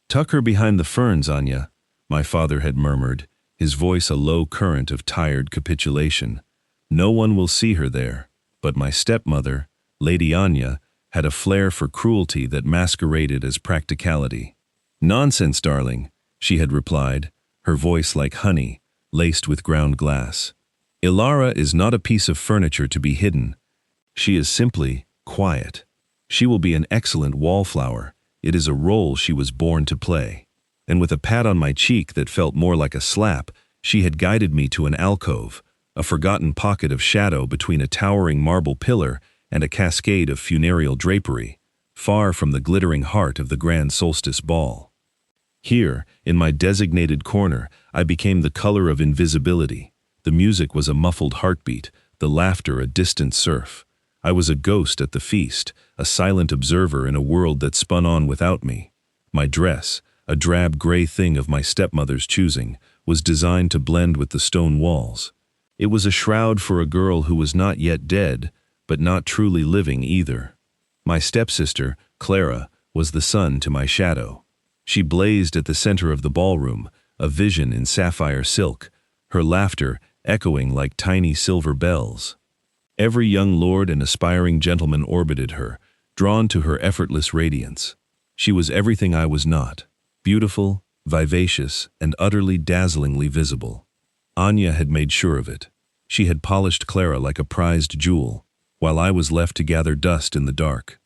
Tuck her behind the ferns, Anya, my father had murmured, his voice a low current of tired capitulation. No one will see her there, but my stepmother, Lady Anya, had a flair for cruelty that masqueraded as practicality. Nonsense, darling, she had replied, her voice like honey, laced with ground glass. Ilara is not a piece of furniture to be hidden. She is simply quiet. She will be an excellent wallflower. It is a role she was born to play. And with a pat on my cheek that felt more like a slap, she had guided me to an alcove, a forgotten pocket of shadow between a towering marble pillar and a cascade of funereal drapery, far from the glittering heart of the grand solstice ball. Here, in my designated corner, I became the color of invisibility. The music was a muffled heartbeat, the laughter a distant surf. I was a ghost at the feast, a silent observer in a world that spun on without me. My dress, a drab gray thing of my stepmother's choosing, was designed to blend with the stone walls. It was a shroud for a girl who was not yet dead, but not truly living either. My stepsister, Clara, was the sun to my shadow. She blazed at the center of the ballroom, a vision in sapphire silk, her laughter echoing like tiny silver bells. Every young lord and aspiring gentleman orbited her, drawn to her effortless radiance. She was everything I was not, beautiful, vivacious, and utterly dazzlingly visible. Anya had made sure of it. She had polished Clara like a prized jewel, while I was left to gather dust in the dark.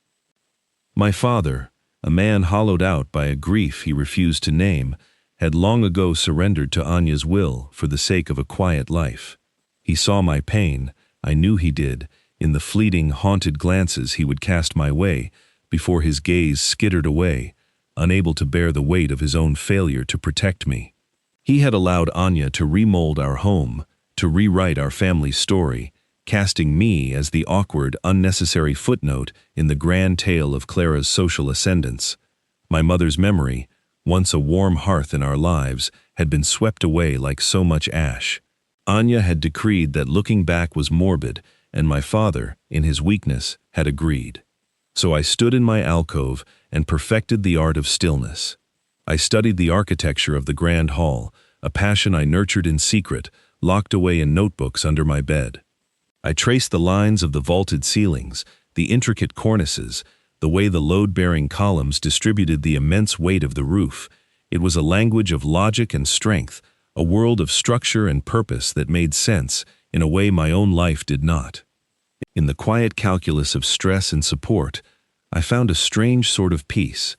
My father, a man hollowed out by a grief he refused to name, had long ago surrendered to Anya's will for the sake of a quiet life. He saw my pain, I knew he did, in the fleeting, haunted glances he would cast my way before his gaze skittered away, unable to bear the weight of his own failure to protect me. He had allowed Anya to remold our home, to rewrite our family's story, casting me as the awkward, unnecessary footnote in the grand tale of Clara's social ascendance. My mother's memory, once a warm hearth in our lives, had been swept away like so much ash. Anya had decreed that looking back was morbid, and my father, in his weakness, had agreed. So I stood in my alcove and perfected the art of stillness. I studied the architecture of the grand hall, a passion I nurtured in secret, locked away in notebooks under my bed. I traced the lines of the vaulted ceilings, the intricate cornices, the way the load-bearing columns distributed the immense weight of the roof. It was a language of logic and strength, a world of structure and purpose that made sense in a way my own life did not. In the quiet calculus of stress and support, I found a strange sort of peace.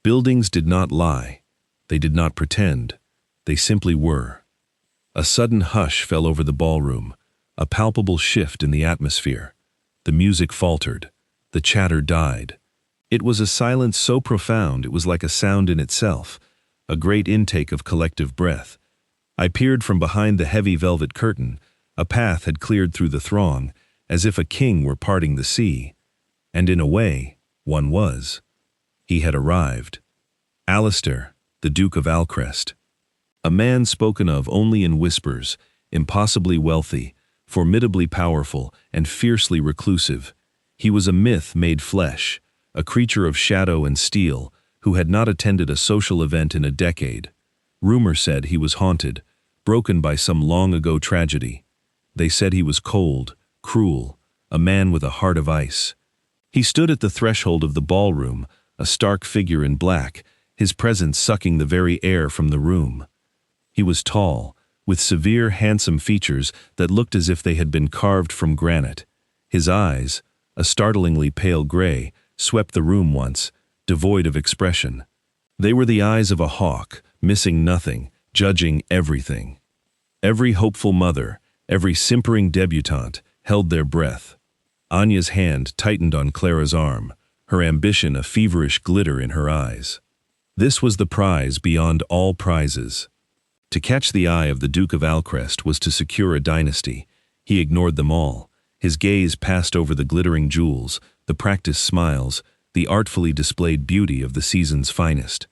Buildings did not lie. They did not pretend. They simply were. A sudden hush fell over the ballroom, a palpable shift in the atmosphere. The music faltered. The chatter died. It was a silence so profound it was like a sound in itself, a great intake of collective breath. I peered from behind the heavy velvet curtain. A path had cleared through the throng, as if a king were parting the sea. And in a way, one was. He had arrived. Alistair, the Duke of Alcrest. A man spoken of only in whispers, impossibly wealthy, formidably powerful, and fiercely reclusive. He was a myth made flesh, a creature of shadow and steel, who had not attended a social event in a decade. Rumor said he was haunted, broken by some long-ago tragedy. They said he was cold, cruel, a man with a heart of ice. He stood at the threshold of the ballroom, a stark figure in black, his presence sucking the very air from the room. He was tall, with severe, handsome features that looked as if they had been carved from granite. His eyes, a startlingly pale gray, swept the room once, devoid of expression. They were the eyes of a hawk, missing nothing, judging everything. Every hopeful mother, every simpering debutante, held their breath. Anya's hand tightened on Clara's arm, her ambition a feverish glitter in her eyes. This was the prize beyond all prizes. To catch the eye of the Duke of Alcrest was to secure a dynasty. He ignored them all. His gaze passed over the glittering jewels, the practiced smiles, the artfully displayed beauty of the season's finest.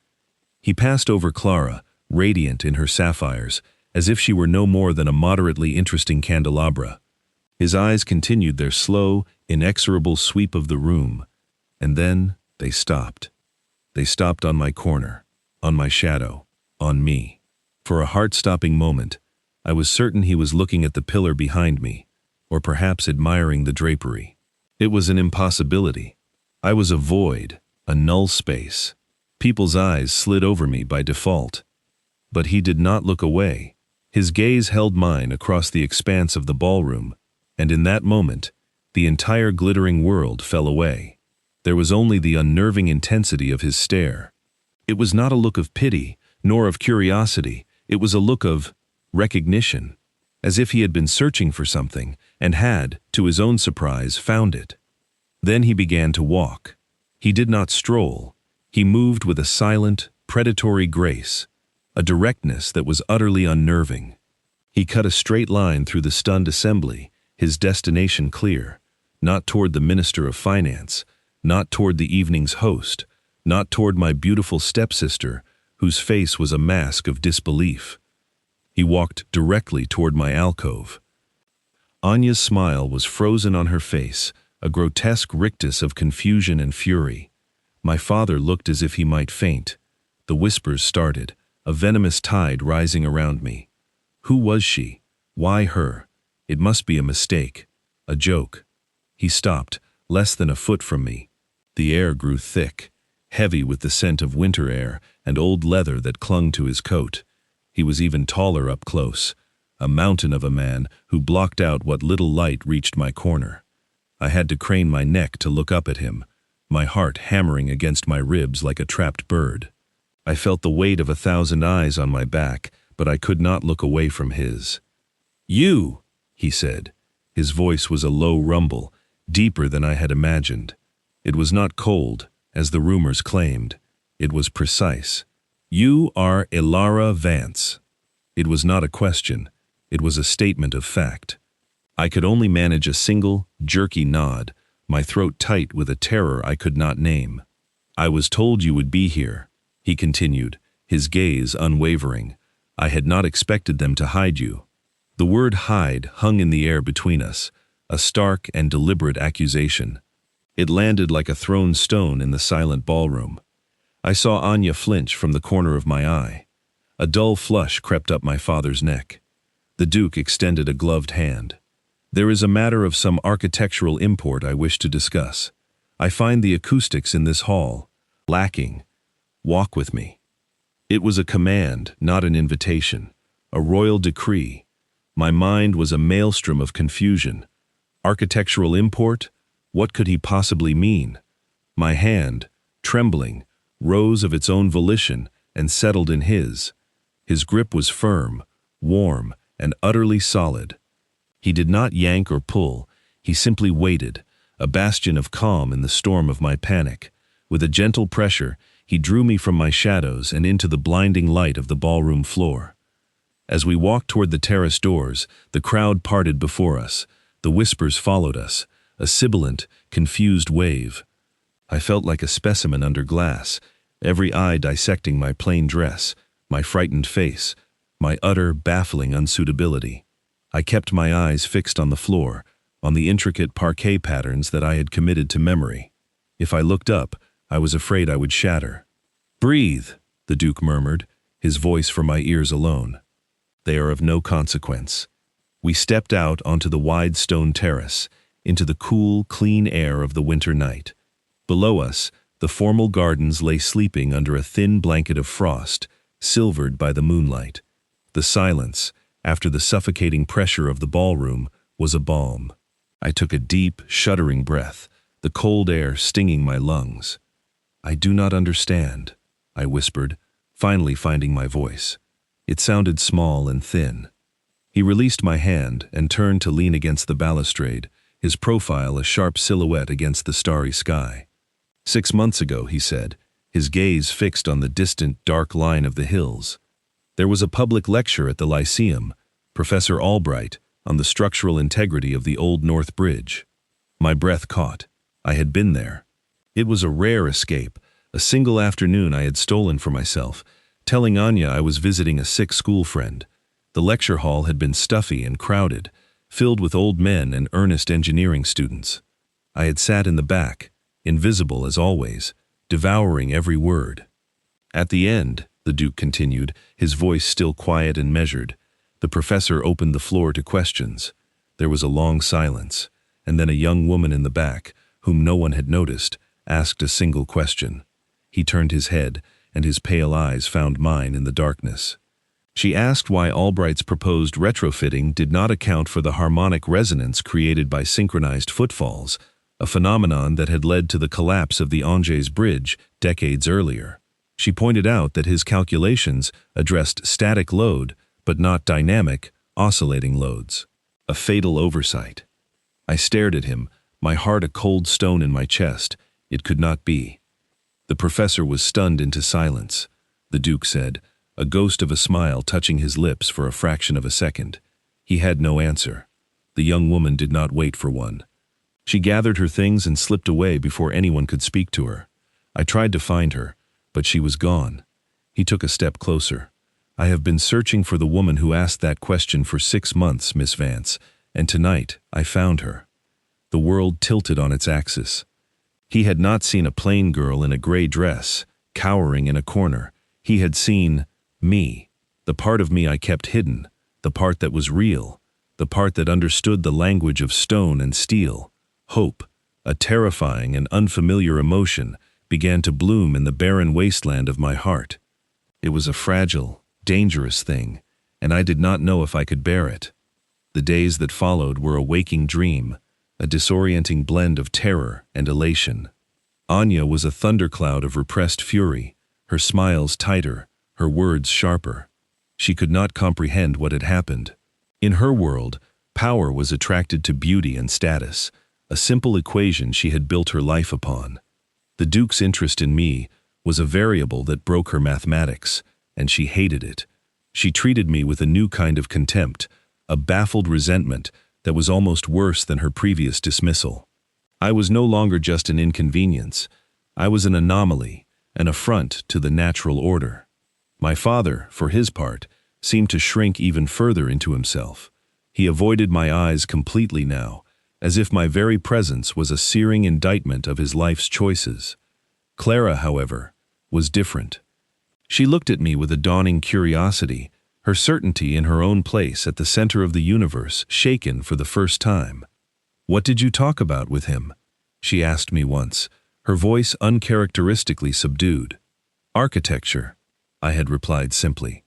He passed over Clara, radiant in her sapphires, as if she were no more than a moderately interesting candelabra. His eyes continued their slow, inexorable sweep of the room, and then they stopped. They stopped on my corner. on my shadow, on me. For a heart-stopping moment, I was certain he was looking at the pillar behind me, or perhaps admiring the drapery. It was an impossibility. I was a void, a null space. People's eyes slid over me by default. But he did not look away. His gaze held mine across the expanse of the ballroom, and in that moment, the entire glittering world fell away. There was only the unnerving intensity of his stare. It was not a look of pity, nor of curiosity. It was a look of recognition, as if he had been searching for something and had, to his own surprise, found it. Then he began to walk. He did not stroll. He moved with a silent, predatory grace, a directness that was utterly unnerving. He cut a straight line through the stunned assembly, his destination clear, not toward the Minister of Finance, not toward the evening's host, not toward my beautiful stepsister, whose face was a mask of disbelief. He walked directly toward my alcove. Anya's smile was frozen on her face, a grotesque rictus of confusion and fury. My father looked as if he might faint. The whispers started, a venomous tide rising around me. Who was she? Why her? It must be a mistake, a joke. He stopped, less than a foot from me. The air grew thick, heavy with the scent of winter air and old leather that clung to his coat. He was even taller up close, a mountain of a man who blocked out what little light reached my corner. I had to crane my neck to look up at him, my heart hammering against my ribs like a trapped bird. I felt the weight of 1,000 eyes on my back, but I could not look away from his. "You," he said. His voice was a low rumble, deeper than I had imagined. It was not cold, as the rumors claimed. It was precise. "You are Elara Vance." It was not a question. It was a statement of fact. I could only manage a single, jerky nod, my throat tight with a terror I could not name. "I was told you would be here," he continued, his gaze unwavering. "I had not expected them to hide you." The word hide hung in the air between us, a stark and deliberate accusation. It landed like a thrown stone in the silent ballroom. I saw Anya flinch from the corner of my eye. A dull flush crept up my father's neck. The Duke extended a gloved hand. "There is a matter of some architectural import I wish to discuss. I find the acoustics in this hall lacking. Walk with me." It was a command, not an invitation, a royal decree. My mind was a maelstrom of confusion. Architectural import? What could he possibly mean? My hand, trembling, rose of its own volition and settled in his. His grip was firm, warm, and utterly solid. He did not yank or pull. He simply waited, a bastion of calm in the storm of my panic. With a gentle pressure, he drew me from my shadows and into the blinding light of the ballroom floor. As we walked toward the terrace doors, the crowd parted before us. The whispers followed us, a sibilant, confused wave. I felt like a specimen under glass, every eye dissecting my plain dress, my frightened face, my utter, baffling unsuitability. I kept my eyes fixed on the floor, on the intricate parquet patterns that I had committed to memory. If I looked up, I was afraid I would shatter. "Breathe," the Duke murmured, his voice for my ears alone. "They are of no consequence." We stepped out onto the wide stone terrace, into the cool, clean air of the winter night. Below us, the formal gardens lay sleeping under a thin blanket of frost, silvered by the moonlight. The silence, after the suffocating pressure of the ballroom, was a balm. I took a deep, shuddering breath, the cold air stinging my lungs. "I do not understand," I whispered, finally finding my voice. It sounded small and thin. He released my hand and turned to lean against the balustrade, his profile a sharp silhouette against the starry sky. "6 months ago," he said, his gaze fixed on the distant, dark line of the hills. "There was a public lecture at the Lyceum, Professor Albright, on the structural integrity of the Old North Bridge." My breath caught. I had been there. It was a rare escape, a single afternoon I had stolen for myself, telling Anya I was visiting a sick school friend. The lecture hall had been stuffy and crowded, filled with old men and earnest engineering students. I had sat in the back, invisible as always, devouring every word. At the end, the Duke continued, his voice still quiet and measured. The professor opened the floor to questions. There was a long silence, and then a young woman in the back, whom no one had noticed, asked a single question. He turned his head, and his pale eyes found mine in the darkness. She asked why Albright's proposed retrofitting did not account for the harmonic resonance created by synchronized footfalls, a phenomenon that had led to the collapse of the Angers Bridge decades earlier. She pointed out that his calculations addressed static load, but not dynamic, oscillating loads. A fatal oversight. I stared at him, my heart a cold stone in my chest. It could not be. The professor was stunned into silence. The Duke said, a ghost of a smile touching his lips for a fraction of a second. He had no answer. The young woman did not wait for one. She gathered her things and slipped away before anyone could speak to her. I tried to find her, but she was gone. He took a step closer. I have been searching for the woman who asked that question for 6 months, Miss Vance, and tonight I found her. The world tilted on its axis. He had not seen a plain girl in a gray dress, cowering in a corner. He had seen me, the part of me I kept hidden, the part that was real, the part that understood the language of stone and steel. Hope, a terrifying and unfamiliar emotion, began to bloom in the barren wasteland of my heart. It was a fragile, dangerous thing, and I did not know if I could bear it. The days that followed were a waking dream, a disorienting blend of terror and elation. Anya was a thundercloud of repressed fury, her smiles tighter, her words sharper. She could not comprehend what had happened. In her world, power was attracted to beauty and status, a simple equation she had built her life upon. The Duke's interest in me was a variable that broke her mathematics, and she hated it. She treated me with a new kind of contempt, a baffled resentment that was almost worse than her previous dismissal. I was no longer just an inconvenience. I was an anomaly, an affront to the natural order. My father, for his part, seemed to shrink even further into himself. He avoided my eyes completely now, as if my very presence was a searing indictment of his life's choices. Clara, however, was different. She looked at me with a dawning curiosity, her certainty in her own place at the center of the universe shaken for the first time. "What did you talk about with him?" she asked me once, her voice uncharacteristically subdued. "Architecture," I had replied simply.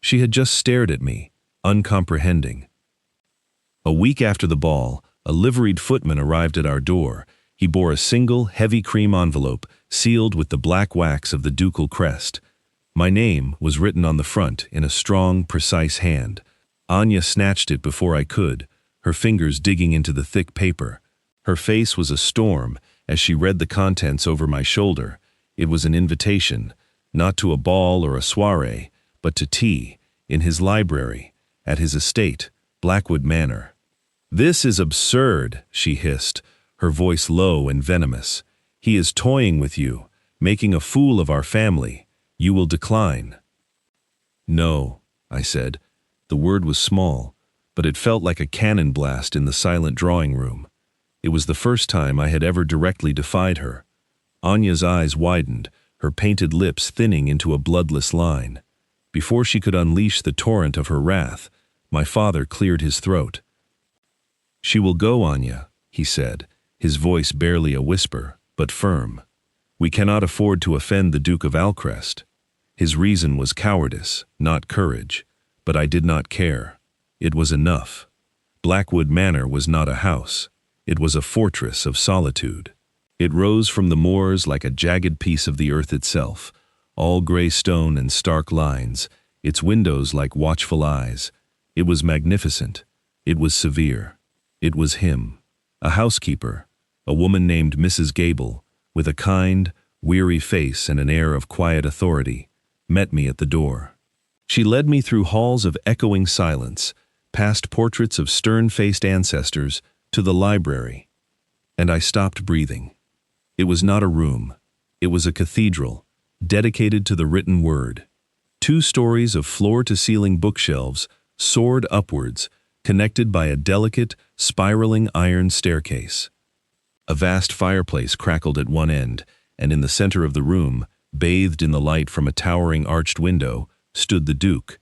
She had just stared at me, uncomprehending. A week after the ball, a liveried footman arrived at our door. He bore a single, heavy cream envelope, sealed with the black wax of the ducal crest. My name was written on the front in a strong, precise hand. Anya snatched it before I could, her fingers digging into the thick paper. Her face was a storm as she read the contents over my shoulder. It was an invitation, not to a ball or a soiree, but to tea, in his library, at his estate, Blackwood Manor. "This is absurd," she hissed, her voice low and venomous. "He is toying with you, making a fool of our family. You will decline." "No," I said. The word was small, but it felt like a cannon blast in the silent drawing room. It was the first time I had ever directly defied her. Anya's eyes widened, her painted lips thinning into a bloodless line. Before she could unleash the torrent of her wrath, my father cleared his throat. "She will go, Anya," he said, his voice barely a whisper, but firm. "We cannot afford to offend the Duke of Alcrest." His reason was cowardice, not courage, but I did not care. It was enough. Blackwood Manor was not a house. It was a fortress of solitude. It rose from the moors like a jagged piece of the earth itself, all gray stone and stark lines, its windows like watchful eyes. It was magnificent. It was severe. It was him, a housekeeper, a woman named Mrs. Gable, with a kind, weary face and an air of quiet authority, met me at the door. She led me through halls of echoing silence, past portraits of stern-faced ancestors, to the library. And I stopped breathing. It was not a room. It was a cathedral, dedicated to the written word. 2 stories of floor-to-ceiling bookshelves soared upwards, connected by a delicate, spiraling iron staircase. A vast fireplace crackled at one end, and in the center of the room, Bathed in the light from a towering arched window, stood the Duke.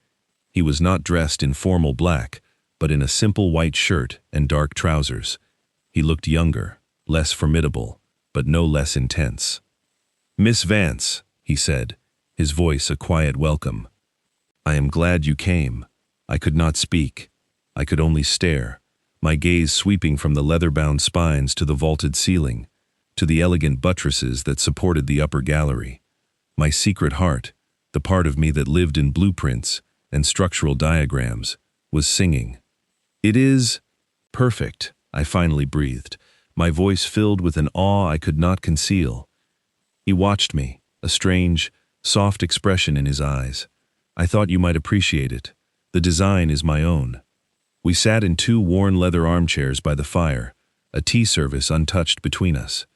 He was not dressed in formal black, but in a simple white shirt and dark trousers. He looked younger, less formidable, but no less intense. "Miss Vance," he said, his voice a quiet welcome. "I am glad you came." I could not speak. I could only stare, my gaze sweeping from the leather-bound spines to the vaulted ceiling, to the elegant buttresses that supported the upper gallery. My secret heart, the part of me that lived in blueprints and structural diagrams, was singing. "It is perfect," I finally breathed, my voice filled with an awe I could not conceal. He watched me, a strange, soft expression in his eyes. "I thought you might appreciate it. The design is my own." We sat in 2 worn leather armchairs by the fire, a tea service untouched between us.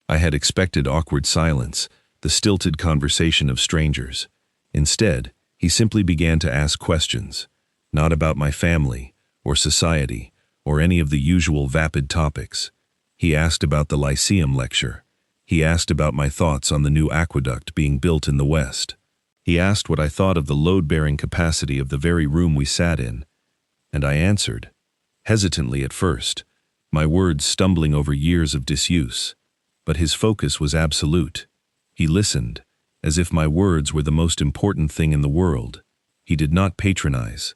I had expected awkward silence, the stilted conversation of strangers. Instead, he simply began to ask questions, not about my family, or society, or any of the usual vapid topics. He asked about the Lyceum lecture. He asked about my thoughts on the new aqueduct being built in the West. He asked what I thought of the load-bearing capacity of the very room we sat in. And I answered, hesitantly at first, my words stumbling over years of disuse. But his focus was absolute. He listened, as if my words were the most important thing in the world. He did not patronize.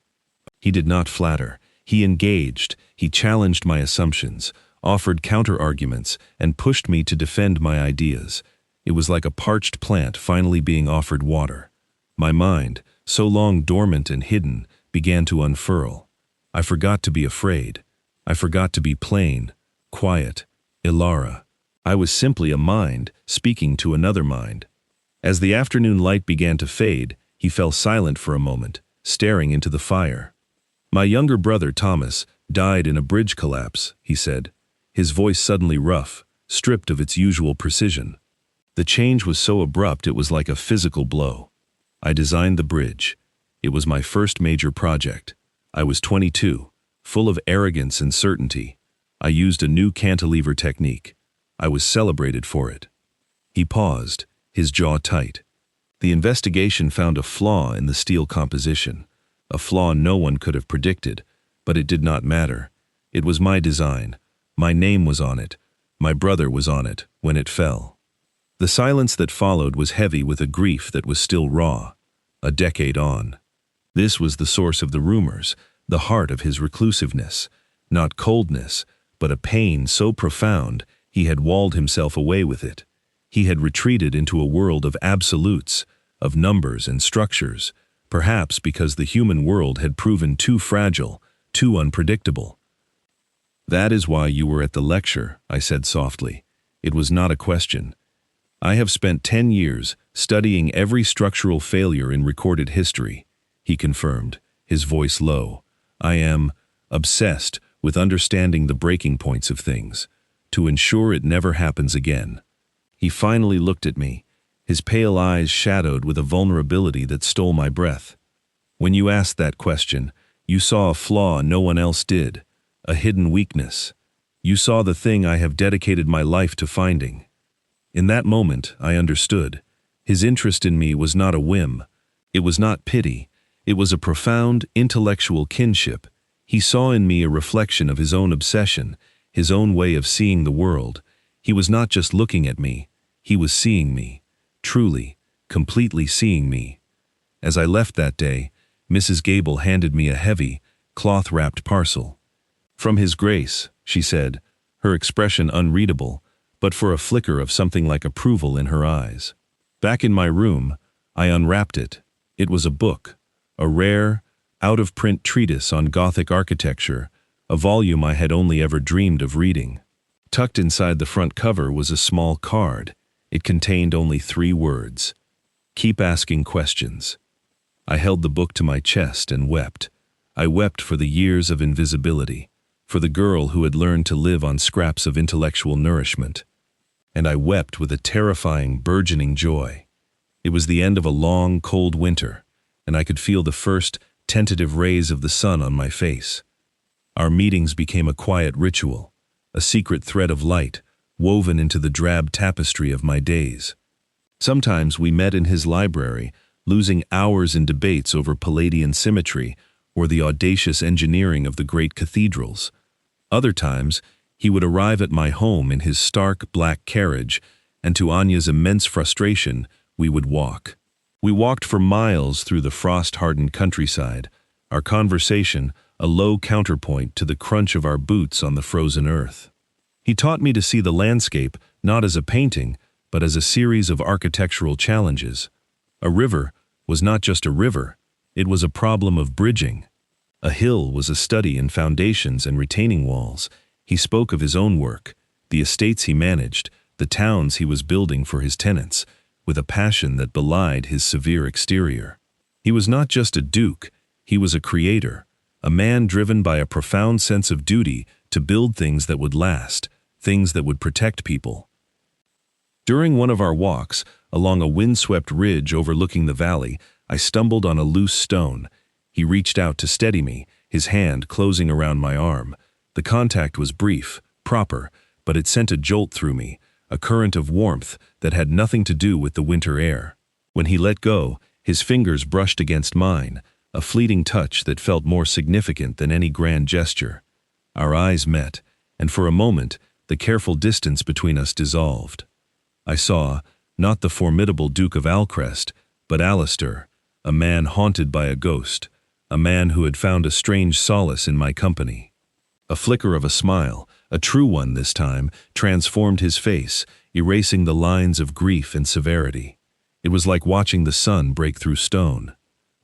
He did not flatter. He engaged. He challenged my assumptions, offered counter-arguments, and pushed me to defend my ideas. It was like a parched plant finally being offered water. My mind, so long dormant and hidden, began to unfurl. I forgot to be afraid. I forgot to be plain, quiet, Ilara. I was simply a mind speaking to another mind. As the afternoon light began to fade, he fell silent for a moment, staring into the fire. "My younger brother, Thomas, died in a bridge collapse," he said, his voice suddenly rough, stripped of its usual precision. The change was so abrupt it was like a physical blow. I designed the bridge. It was my first major project. I was 22, full of arrogance and certainty. I used a new cantilever technique. I was celebrated for it. He paused, his jaw tight. The investigation found a flaw in the steel composition, a flaw no one could have predicted, but it did not matter. It was my design. My name was on it. My brother was on it when it fell. The silence that followed was heavy with a grief that was still raw, a decade on. This was the source of the rumors, the heart of his reclusiveness, not coldness, but a pain so profound he had walled himself away with it. He had retreated into a world of absolutes, of numbers and structures, perhaps because the human world had proven too fragile, too unpredictable. "That is why you were at the lecture," I said softly. It was not a question. "I have spent 10 years studying every structural failure in recorded history," he confirmed, his voice low. "I am obsessed with understanding the breaking points of things, to ensure it never happens again." He finally looked at me, his pale eyes shadowed with a vulnerability that stole my breath. "When you asked that question, you saw a flaw no one else did, a hidden weakness. You saw the thing I have dedicated my life to finding." In that moment, I understood. His interest in me was not a whim. It was not pity. It was a profound, intellectual kinship. He saw in me a reflection of his own obsession, his own way of seeing the world. He was not just looking at me. He was seeing me. Truly, completely seeing me. As I left that day, Mrs. Gable handed me a heavy, cloth-wrapped parcel. "From His Grace," she said, her expression unreadable, but for a flicker of something like approval in her eyes. Back in my room, I unwrapped it. It was a book, a rare, out-of-print treatise on Gothic architecture, a volume I had only ever dreamed of reading. Tucked inside the front cover was a small card. It contained only 3 words: "Keep asking questions." I held the book to my chest and wept. I wept for the years of invisibility, for the girl who had learned to live on scraps of intellectual nourishment. And I wept with a terrifying, burgeoning joy. It was the end of a long, cold winter, and I could feel the first, tentative rays of the sun on my face. Our meetings became a quiet ritual, a secret thread of light, woven into the drab tapestry of my days. Sometimes we met in his library, losing hours in debates over Palladian symmetry or the audacious engineering of the great cathedrals. Other times, he would arrive at my home in his stark black carriage, and to Anya's immense frustration, we would walk. We walked for miles through the frost-hardened countryside, our conversation a low counterpoint to the crunch of our boots on the frozen earth. He taught me to see the landscape not as a painting, but as a series of architectural challenges. A river was not just a river, it was a problem of bridging. A hill was a study in foundations and retaining walls. He spoke of his own work, the estates he managed, the towns he was building for his tenants, with a passion that belied his severe exterior. He was not just a duke, he was a creator, a man driven by a profound sense of duty to build things that would last, things that would protect people. During one of our walks, along a windswept ridge overlooking the valley, I stumbled on a loose stone. He reached out to steady me, his hand closing around my arm. The contact was brief, proper, but it sent a jolt through me, a current of warmth that had nothing to do with the winter air. When he let go, his fingers brushed against mine, a fleeting touch that felt more significant than any grand gesture. Our eyes met, and for a moment, the careful distance between us dissolved. I saw, not the formidable Duke of Alcrest, but Alistair, a man haunted by a ghost, a man who had found a strange solace in my company. A flicker of a smile, a true one this time, transformed his face, erasing the lines of grief and severity. It was like watching the sun break through stone.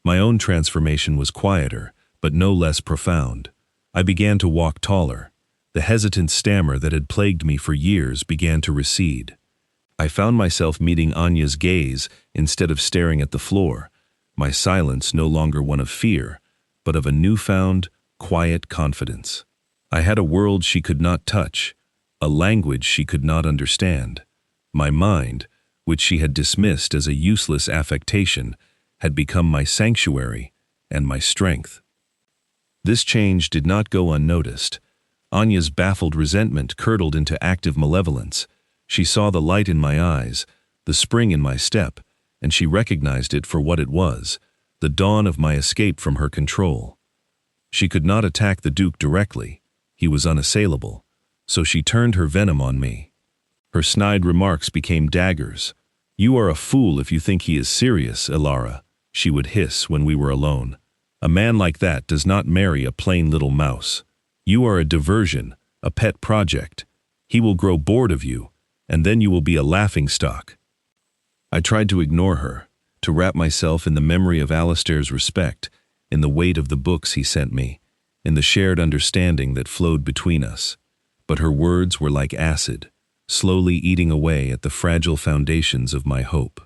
My own transformation was quieter, but no less profound. I began to walk taller. The hesitant stammer that had plagued me for years began to recede. I found myself meeting Anya's gaze instead of staring at the floor, my silence no longer one of fear, but of a newfound, quiet confidence. I had a world she could not touch, a language she could not understand. My mind, which she had dismissed as a useless affectation, had become my sanctuary and my strength. This change did not go unnoticed. Anya's baffled resentment curdled into active malevolence. She saw the light in my eyes, the spring in my step, and she recognized it for what it was, the dawn of my escape from her control. She could not attack the Duke directly. He was unassailable, so she turned her venom on me. Her snide remarks became daggers. "You are a fool if you think he is serious, Ilara," she would hiss when we were alone. "A man like that does not marry a plain little mouse. You are a diversion, a pet project. He will grow bored of you, and then you will be a laughingstock." I tried to ignore her, to wrap myself in the memory of Alistair's respect, in the weight of the books he sent me, in the shared understanding that flowed between us. But her words were like acid, slowly eating away at the fragile foundations of my hope.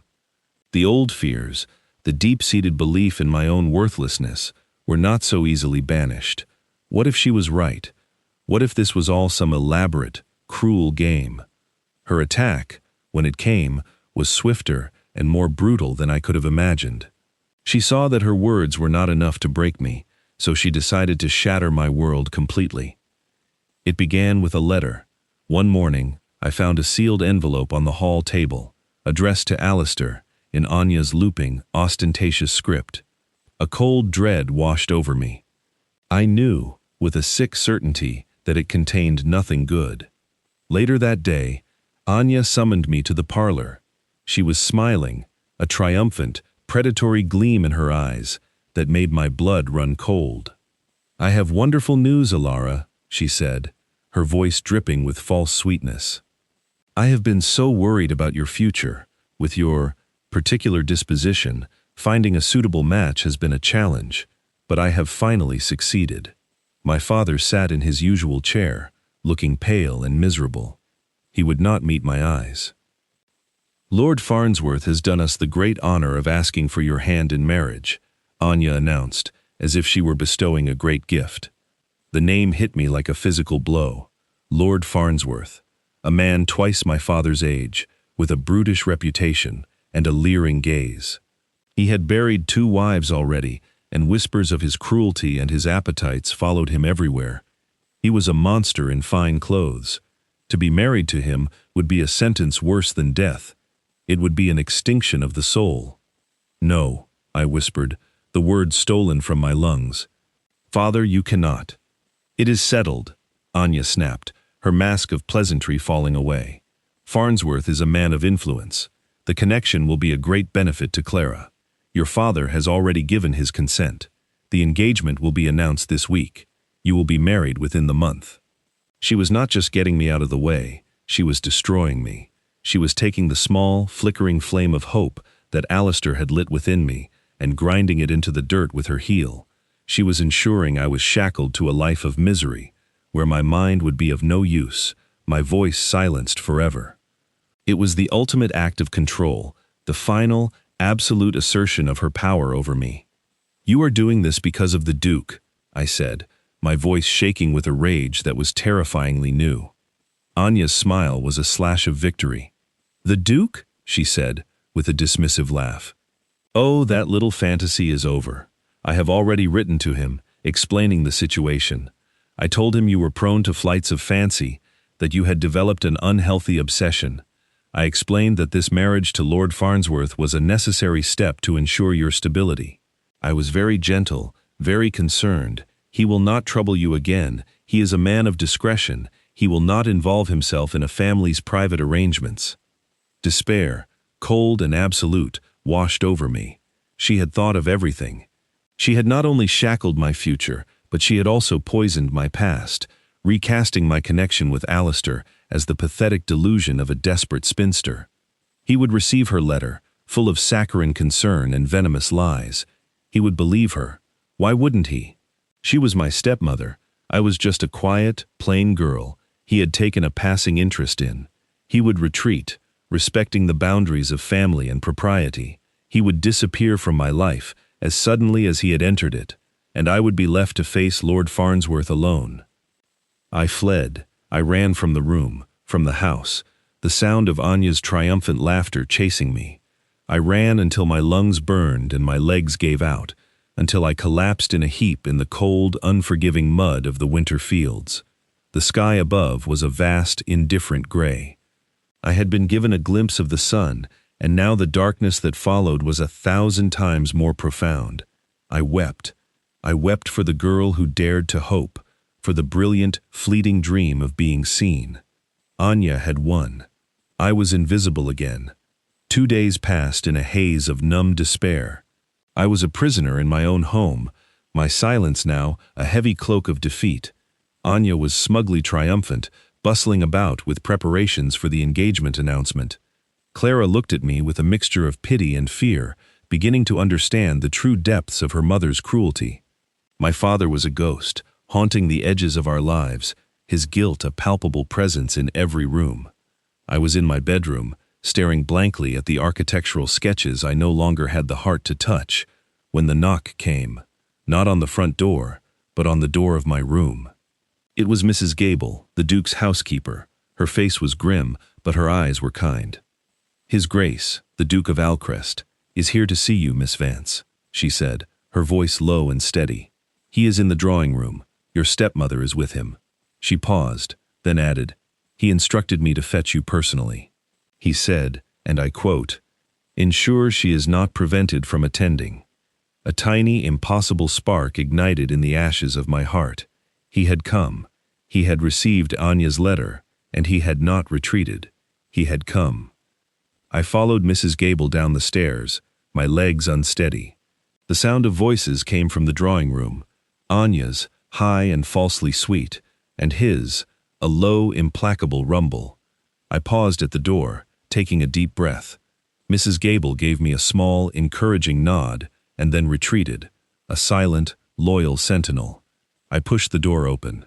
The old fears, the deep-seated belief in my own worthlessness, were not so easily banished. What if she was right? What if this was all some elaborate, cruel game? Her attack, when it came, was swifter and more brutal than I could have imagined. She saw that her words were not enough to break me, so she decided to shatter my world completely. It began with a letter. One morning, I found a sealed envelope on the hall table, addressed to Alistair, in Anya's looping, ostentatious script. A cold dread washed over me. I knew, with a sick certainty, that it contained nothing good. Later that day, Anya summoned me to the parlor. She was smiling, a triumphant, predatory gleam in her eyes that made my blood run cold. "I have wonderful news, Ilara," she said, her voice dripping with false sweetness. "I have been so worried about your future. With your particular disposition, finding a suitable match has been a challenge, but I have finally succeeded." My father sat in his usual chair, looking pale and miserable. He would not meet my eyes. "Lord Farnsworth has done us the great honor of asking for your hand in marriage," Anya announced, as if she were bestowing a great gift. The name hit me like a physical blow. Lord Farnsworth, a man twice my father's age, with a brutish reputation and a leering gaze. He had buried 2 wives already, and whispers of his cruelty and his appetites followed him everywhere. He was a monster in fine clothes. To be married to him would be a sentence worse than death. It would be an extinction of the soul. No, I whispered, the words stolen from my lungs. Father, you cannot. It is settled, Anya snapped, her mask of pleasantry falling away. Farnsworth is a man of influence. The connection will be a great benefit to Clara. Your father has already given his consent. The engagement will be announced this week. You will be married within the month. She was not just getting me out of the way, she was destroying me. She was taking the small, flickering flame of hope that Alistair had lit within me and grinding it into the dirt with her heel. She was ensuring I was shackled to a life of misery, where my mind would be of no use, my voice silenced forever. It was the ultimate act of control, the final, absolute assertion of her power over me. You are doing this because of the Duke, I said, my voice shaking with a rage that was terrifyingly new. Anya's smile was a slash of victory. The Duke? She said, with a dismissive laugh. Oh, that little fantasy is over. I have already written to him, explaining the situation. I told him you were prone to flights of fancy, that you had developed an unhealthy obsession. I explained that this marriage to Lord Farnsworth was a necessary step to ensure your stability. I was very gentle, very concerned. He will not trouble you again. He is a man of discretion. He will not involve himself in a family's private arrangements. Despair, cold and absolute, washed over me. She had thought of everything. She had not only shackled my future, but she had also poisoned my past, recasting my connection with Alistair as the pathetic delusion of a desperate spinster. He would receive her letter, full of saccharine concern and venomous lies. He would believe her. Why wouldn't he? She was my stepmother. I was just a quiet, plain girl he had taken a passing interest in. He would retreat, respecting the boundaries of family and propriety. He would disappear from my life as suddenly as he had entered it, and I would be left to face Lord Farnsworth alone. I fled. I ran from the room, from the house, the sound of Anya's triumphant laughter chasing me. I ran until my lungs burned and my legs gave out, until I collapsed in a heap in the cold, unforgiving mud of the winter fields. The sky above was a vast, indifferent gray. I had been given a glimpse of the sun, and now the darkness that followed was 1,000 times more profound. I wept. I wept for the girl who dared to hope, for the brilliant, fleeting dream of being seen. Anya had won. I was invisible again. 2 days passed in a haze of numb despair. I was a prisoner in my own home, my silence now a heavy cloak of defeat. Anya was smugly triumphant, bustling about with preparations for the engagement announcement. Clara looked at me with a mixture of pity and fear, beginning to understand the true depths of her mother's cruelty. My father was a ghost, haunting the edges of our lives, his guilt a palpable presence in every room. I was in my bedroom, staring blankly at the architectural sketches I no longer had the heart to touch, when the knock came, not on the front door, but on the door of my room. It was Mrs. Gable, the Duke's housekeeper. Her face was grim, but her eyes were kind. His Grace, the Duke of Alcrest, is here to see you, Miss Vance, she said, her voice low and steady. He is in the drawing room. Your stepmother is with him. She paused, then added, he instructed me to fetch you personally. He said, and I quote, ensure she is not prevented from attending. A tiny, impossible spark ignited in the ashes of my heart. He had come. He had received Anya's letter, and he had not retreated. He had come. I followed Mrs. Gable down the stairs, my legs unsteady. The sound of voices came from the drawing room, Anya's, high and falsely sweet, and his, a low, implacable rumble. I paused at the door, taking a deep breath. Mrs. Gable gave me a small, encouraging nod, and then retreated, a silent, loyal sentinel. I pushed the door open.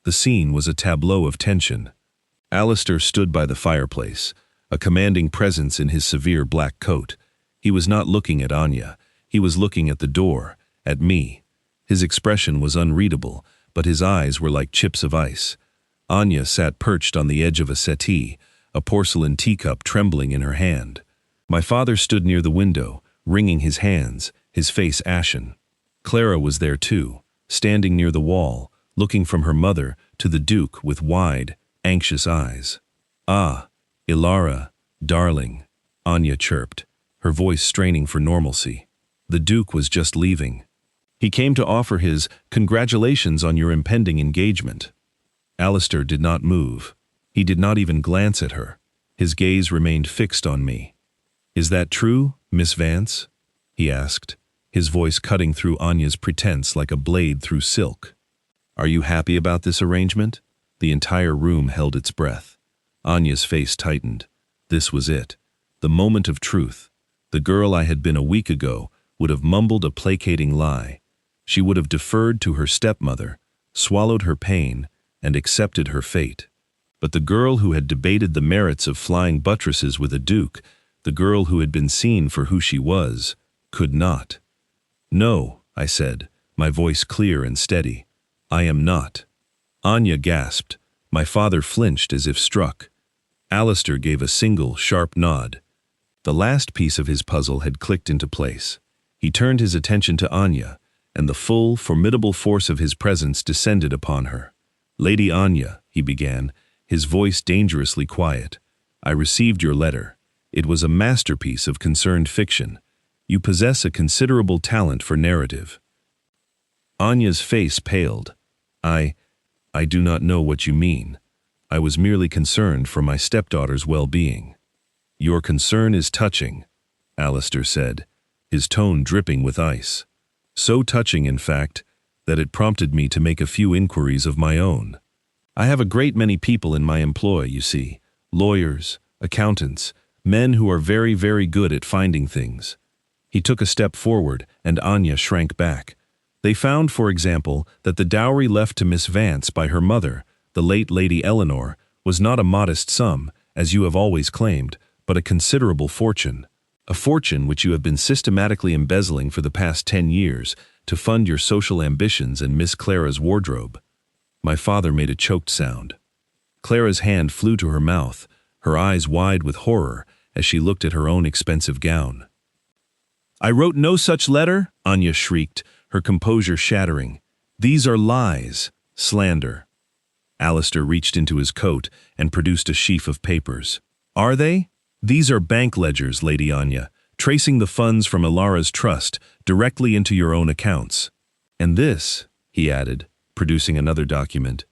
The scene was a tableau of tension. Alistair stood by the fireplace, a commanding presence in his severe black coat. He was not looking at Anya. He was looking at the door, at me. His expression was unreadable, but his eyes were like chips of ice. Anya sat perched on the edge of a settee, a porcelain teacup trembling in her hand. My father stood near the window, wringing his hands, his face ashen. Clara was there too, standing near the wall, looking from her mother to the Duke with wide, anxious eyes. Ah, Ilara, darling, Anya chirped, her voice straining for normalcy. The Duke was just leaving. He came to offer his congratulations on your impending engagement. Alistair did not move. He did not even glance at her. His gaze remained fixed on me. Is that true, Miss Vance? He asked, his voice cutting through Anya's pretense like a blade through silk. Are you happy about this arrangement? The entire room held its breath. Anya's face tightened. This was it. The moment of truth. The girl I had been a week ago would have mumbled a placating lie. She would have deferred to her stepmother, swallowed her pain, and accepted her fate. But the girl who had debated the merits of flying buttresses with a duke, the girl who had been seen for who she was, could not. No, I said, my voice clear and steady. I am not. Anya gasped. My father flinched as if struck. Alistair gave a single, sharp nod. The last piece of his puzzle had clicked into place. He turned his attention to Anya, and the full, formidable force of his presence descended upon her. Lady Anya, he began, his voice dangerously quiet. I received your letter. It was a masterpiece of concerned fiction. You possess a considerable talent for narrative. Anya's face paled. I do not know what you mean. I was merely concerned for my stepdaughter's well-being. Your concern is touching, Alistair said, his tone dripping with ice. So touching, in fact, that it prompted me to make a few inquiries of my own. I have a great many people in my employ, you see, lawyers, accountants, men who are very, very good at finding things. He took a step forward, and Anya shrank back. They found, for example, that the dowry left to Miss Vance by her mother, the late Lady Eleanor, was not a modest sum, as you have always claimed, but a considerable fortune. A fortune which you have been systematically embezzling for the past 10 years to fund your social ambitions and Miss Clara's wardrobe. My father made a choked sound. Clara's hand flew to her mouth, her eyes wide with horror as she looked at her own expensive gown. I wrote no such letter, Anya shrieked, her composure shattering. These are lies, slander. Alistair reached into his coat and produced a sheaf of papers. Are they? These are bank ledgers, Lady Anya, tracing the funds from Ilara's trust directly into your own accounts. And this, he added, producing another document,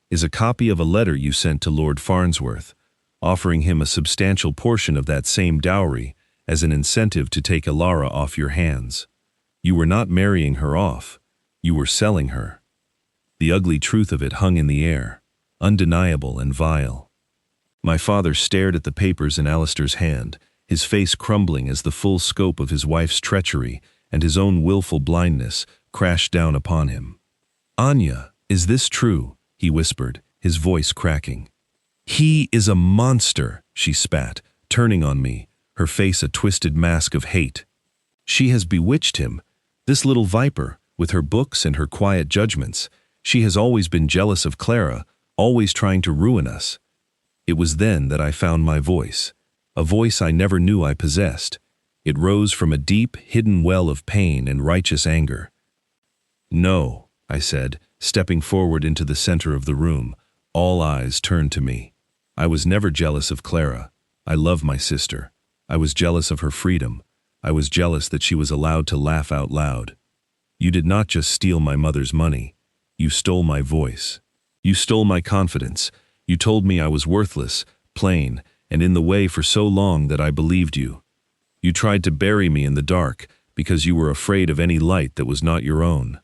is a copy of a letter you sent to Lord Farnsworth, offering him a substantial portion of that same dowry as an incentive to take Ilara off your hands. You were not marrying her off, you were selling her. The ugly truth of it hung in the air, undeniable and vile. My father stared at the papers in Alistair's hand, his face crumbling as the full scope of his wife's treachery and his own willful blindness crashed down upon him. Anya, is this true? He whispered, his voice cracking. He is a monster, she spat, turning on me, her face a twisted mask of hate. She has bewitched him. This little viper, with her books and her quiet judgments, she has always been jealous of Clara, always trying to ruin us. It was then that I found my voice, a voice I never knew I possessed. It rose from a deep, hidden well of pain and righteous anger. No, I said, stepping forward into the center of the room, all eyes turned to me. I was never jealous of Clara. I love my sister. I was jealous of her freedom. I was jealous that she was allowed to laugh out loud. You did not just steal my mother's money. You stole my voice. You stole my confidence. You told me I was worthless, plain, and in the way for so long that I believed you. You tried to bury me in the dark because you were afraid of any light that was not your own.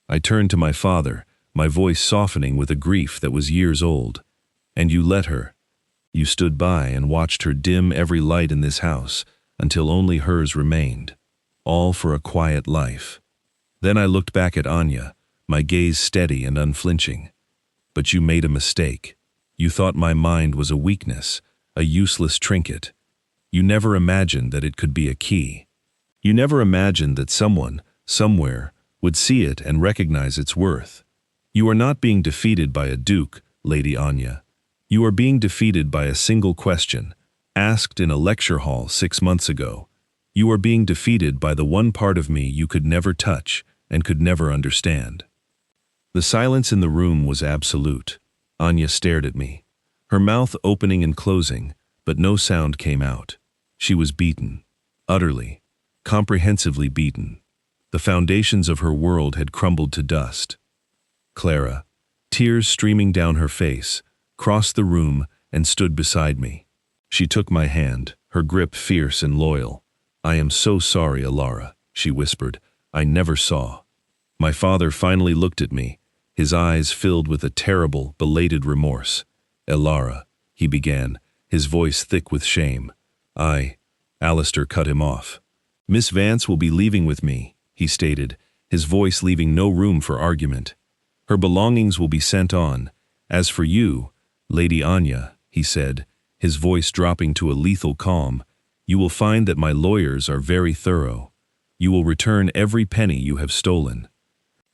I turned to my father, my voice softening with a grief that was years old. And you let her. You stood by and watched her dim every light in this house until only hers remained, all for a quiet life. Then I looked back at Anya, my gaze steady and unflinching. But you made a mistake. You thought my mind was a weakness, a useless trinket. You never imagined that it could be a key. You never imagined that someone, somewhere, would see it and recognize its worth. You are not being defeated by a duke, Lady Anya. You are being defeated by a single question, asked in a lecture hall 6 months ago. You are being defeated by the one part of me you could never touch and could never understand. The silence in the room was absolute. Anya stared at me, her mouth opening and closing, but no sound came out. She was beaten. Utterly, comprehensively beaten. The foundations of her world had crumbled to dust. Clara, tears streaming down her face, crossed the room and stood beside me. She took my hand, her grip fierce and loyal. "I am so sorry, Alara," she whispered. "I never saw." My father finally looked at me, his eyes filled with a terrible, belated remorse. "Alara," he began, his voice thick with shame. Alistair cut him off. "Miss Vance will be leaving with me," he stated, his voice leaving no room for argument. "Her belongings will be sent on. As for you, Lady Anya," he said, his voice dropping to a lethal calm, "you will find that my lawyers are very thorough. You will return every penny you have stolen.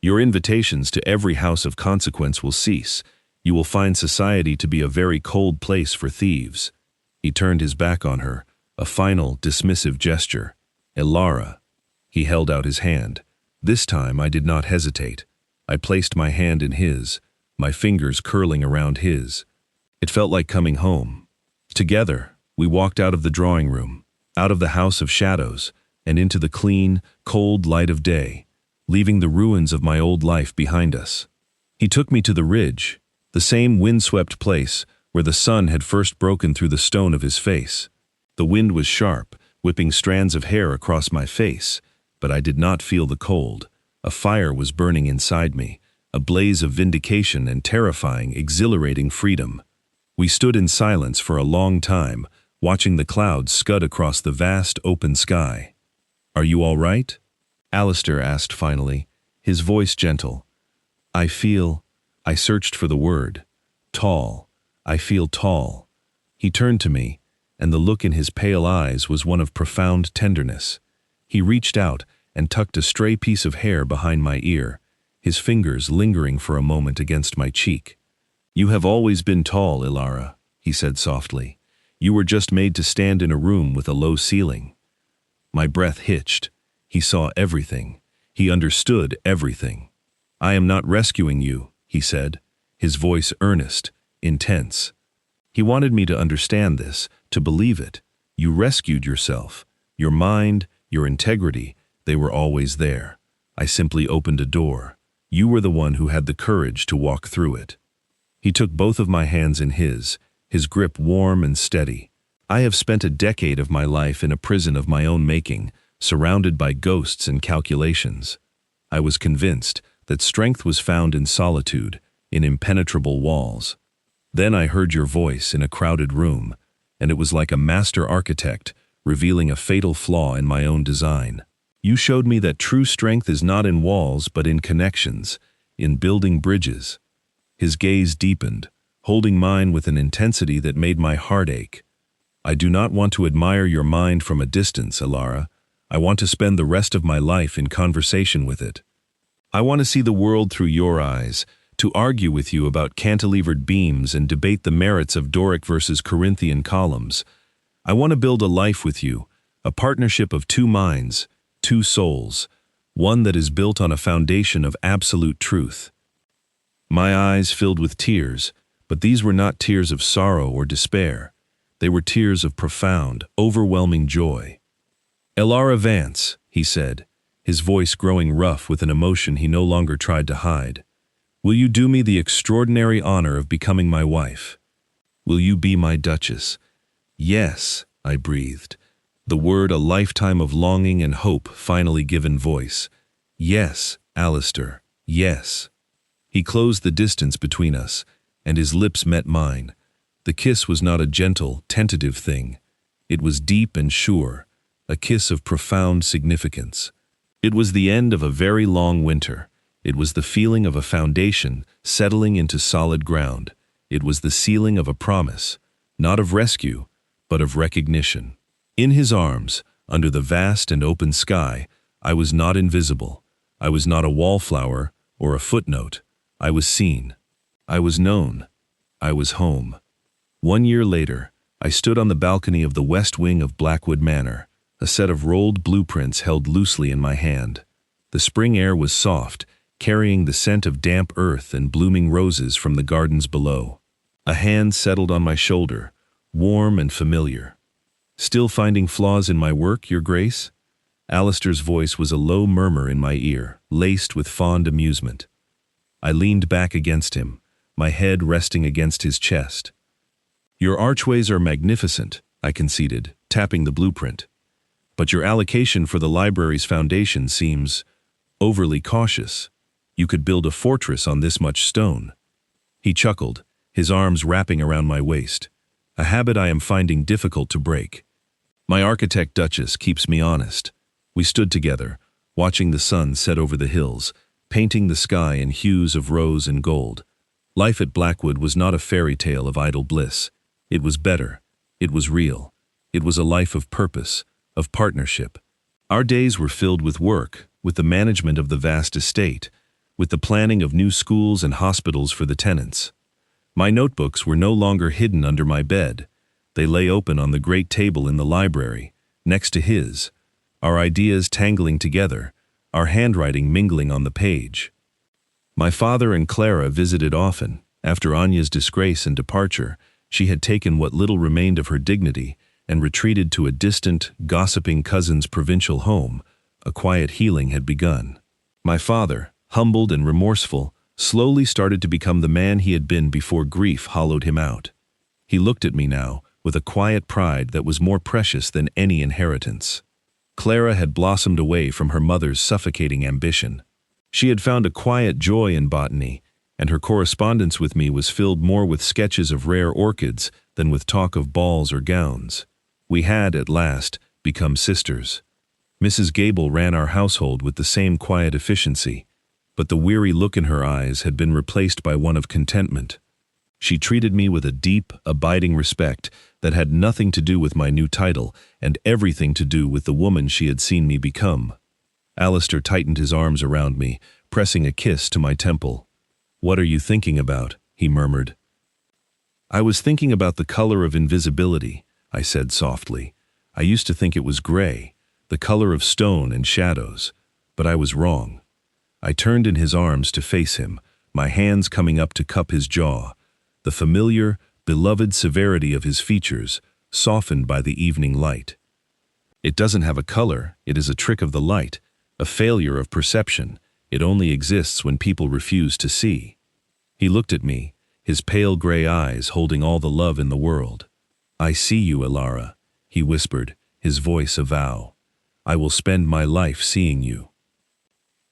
Your invitations to every house of consequence will cease. You will find society to be a very cold place for thieves." He turned his back on her, a final, dismissive gesture. "Alara." He held out his hand. This time I did not hesitate. I placed my hand in his, my fingers curling around his. It felt like coming home. Together, we walked out of the drawing room, out of the house of shadows, and into the clean, cold light of day, leaving the ruins of my old life behind us. He took me to the ridge, the same windswept place where the sun had first broken through the stone of his face. The wind was sharp, whipping strands of hair across my face, but I did not feel the cold. A fire was burning inside me, a blaze of vindication and terrifying, exhilarating freedom. We stood in silence for a long time, watching the clouds scud across the vast, open sky. "Are you all right?" Alistair asked finally, his voice gentle. I searched for the word. Tall. I feel tall. He turned to me, and the look in his pale eyes was one of profound tenderness. He reached out and tucked a stray piece of hair behind my ear, his fingers lingering for a moment against my cheek. "You have always been tall, Ilara," he said softly. "You were just made to stand in a room with a low ceiling." My breath hitched. He saw everything. He understood everything. "I am not rescuing you," he said, his voice earnest, intense. He wanted me to understand this, to believe it. You rescued yourself. Your mind, your integrity, they were always there. I simply opened a door. You were the one who had the courage to walk through it. He took both of my hands in his grip warm and steady. I have spent a decade of my life in a prison of my own making, surrounded by ghosts and calculations. I was convinced that strength was found in solitude, in impenetrable walls. Then I heard your voice in a crowded room, and it was like a master architect revealing a fatal flaw in my own design. You showed me that true strength is not in walls but in connections, in building bridges. His gaze deepened, holding mine with an intensity that made my heart ache. "I do not want to admire your mind from a distance, Alara. I want to spend the rest of my life in conversation with it. I want to see the world through your eyes, to argue with you about cantilevered beams and debate the merits of Doric versus Corinthian columns. I want to build a life with you, a partnership of two minds, two souls, one that is built on a foundation of absolute truth." My eyes filled with tears, but these were not tears of sorrow or despair. They were tears of profound, overwhelming joy. "Alara Vance," he said, his voice growing rough with an emotion he no longer tried to hide. "Will you do me the extraordinary honor of becoming my wife? Will you be my duchess?" "Yes," I breathed, the word a lifetime of longing and hope finally given voice. "Yes, Alistair, yes." He closed the distance between us, and his lips met mine. The kiss was not a gentle, tentative thing. It was deep and sure, a kiss of profound significance. It was the end of a very long winter. It was the feeling of a foundation settling into solid ground. It was the sealing of a promise, not of rescue, but of recognition. In his arms, under the vast and open sky, I was not invisible. I was not a wallflower or a footnote. I was seen. I was known. I was home. 1 year later, I stood on the balcony of the west wing of Blackwood Manor, a set of rolled blueprints held loosely in my hand. The spring air was soft, carrying the scent of damp earth and blooming roses from the gardens below. A hand settled on my shoulder, warm and familiar. Still finding flaws in my work, Your Grace? Alistair's voice was a low murmur in my ear, laced with fond amusement. I leaned back against him, my head resting against his chest. Your archways are magnificent, I conceded, tapping the blueprint. But your allocation for the library's foundation seems overly cautious. You could build a fortress on this much stone. He chuckled, his arms wrapping around my waist, a habit I am finding difficult to break. My architect Duchess keeps me honest. We stood together, watching the sun set over the hills, painting the sky in hues of rose and gold. Life at Blackwood was not a fairy tale of idle bliss. It was better. It was real. It was a life of purpose, of partnership. Our days were filled with work, with the management of the vast estate, with the planning of new schools and hospitals for the tenants. My notebooks were no longer hidden under my bed. They lay open on the great table in the library, next to his, our ideas tangling together, our handwriting mingling on the page. My father and Clara visited often. After Anya's disgrace and departure, she had taken what little remained of her dignity and retreated to a distant, gossiping cousin's provincial home. A quiet healing had begun. My father, humbled and remorseful, slowly started to become the man he had been before grief hollowed him out. He looked at me now with a quiet pride that was more precious than any inheritance. Clara had blossomed away from her mother's suffocating ambition. She had found a quiet joy in botany, and her correspondence with me was filled more with sketches of rare orchids than with talk of balls or gowns. We had, at last, become sisters. Mrs. Gable ran our household with the same quiet efficiency, but the weary look in her eyes had been replaced by one of contentment. She treated me with a deep, abiding respect that had nothing to do with my new title and everything to do with the woman she had seen me become. Alistair tightened his arms around me, pressing a kiss to my temple. "What are you thinking about?" he murmured. "I was thinking about the color of invisibility," I said softly. "I used to think it was gray, the color of stone and shadows, but I was wrong." I turned in his arms to face him, my hands coming up to cup his jaw, the familiar, beloved severity of his features, softened by the evening light. "It doesn't have a color, it is a trick of the light, a failure of perception. It only exists when people refuse to see." He looked at me, his pale gray eyes holding all the love in the world. "I see you, Elara," he whispered, his voice a vow. "I will spend my life seeing you."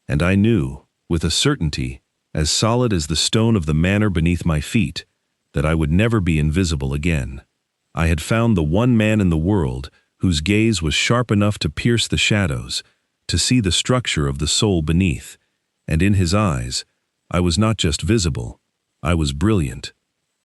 And I knew, with a certainty, as solid as the stone of the manor beneath my feet, that I would never be invisible again. I had found the one man in the world whose gaze was sharp enough to pierce the shadows, to see the structure of the soul beneath, and in his eyes, I was not just visible, I was brilliant.